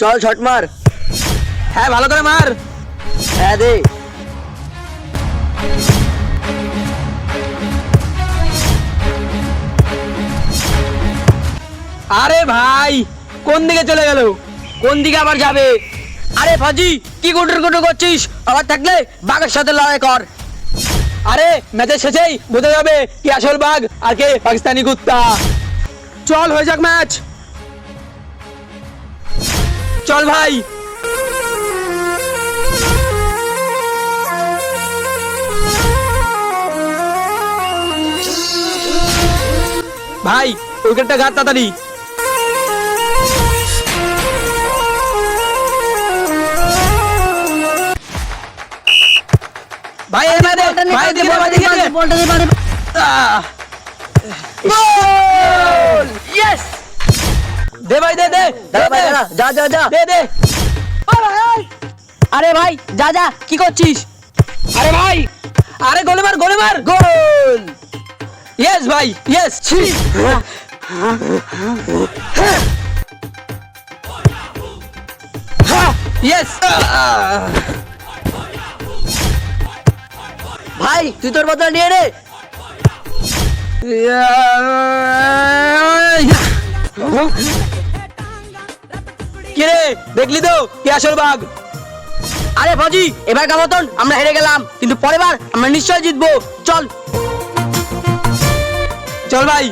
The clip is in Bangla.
চল শট মার। হ্যাঁ ভালো করে মার। হ্যাঁ দে। আরে ভাই কোন দিকে চলে গেল? কোন দিকে আবার যাবে? আরে ফাজি কি গুটুর গুটুর করছিস? আবার থাকলে বাঘের সাথে লড়াই কর। আরে ম্যাচের শেষেই বোঝা যাবে কি আসল বাঘ আর কে পাকিস্তানি কুত্তা। চল হয়ে যাক ম্যাচ। চল ভাই। ভাই উইকেটটা গাড় তাড়াতাড়ি। ভাই এই দে ভাই দে বলটা দে পারে। গোল! ইয়েস। দে ভাই দে দে দাঁড়া ভাই দাঁড়া, যা যা যা। দে দে। আরে ভাই যা যা, কি করছিস? আরে ভাই আরে গোলে মার গোলে মার। গোল। ইয়েস ভাই ইয়েস। ইয়েস। ভাই তুই তোর বদলা নিয়ে নে। কিরে দেখলি তো কি আসল বাঘ? আরে ফাজি এবার মতন আমরা হেরে গেলাম, কিন্তু পরের বার আমরা নিশ্চয়ই জিতবো। চল চল ভাই।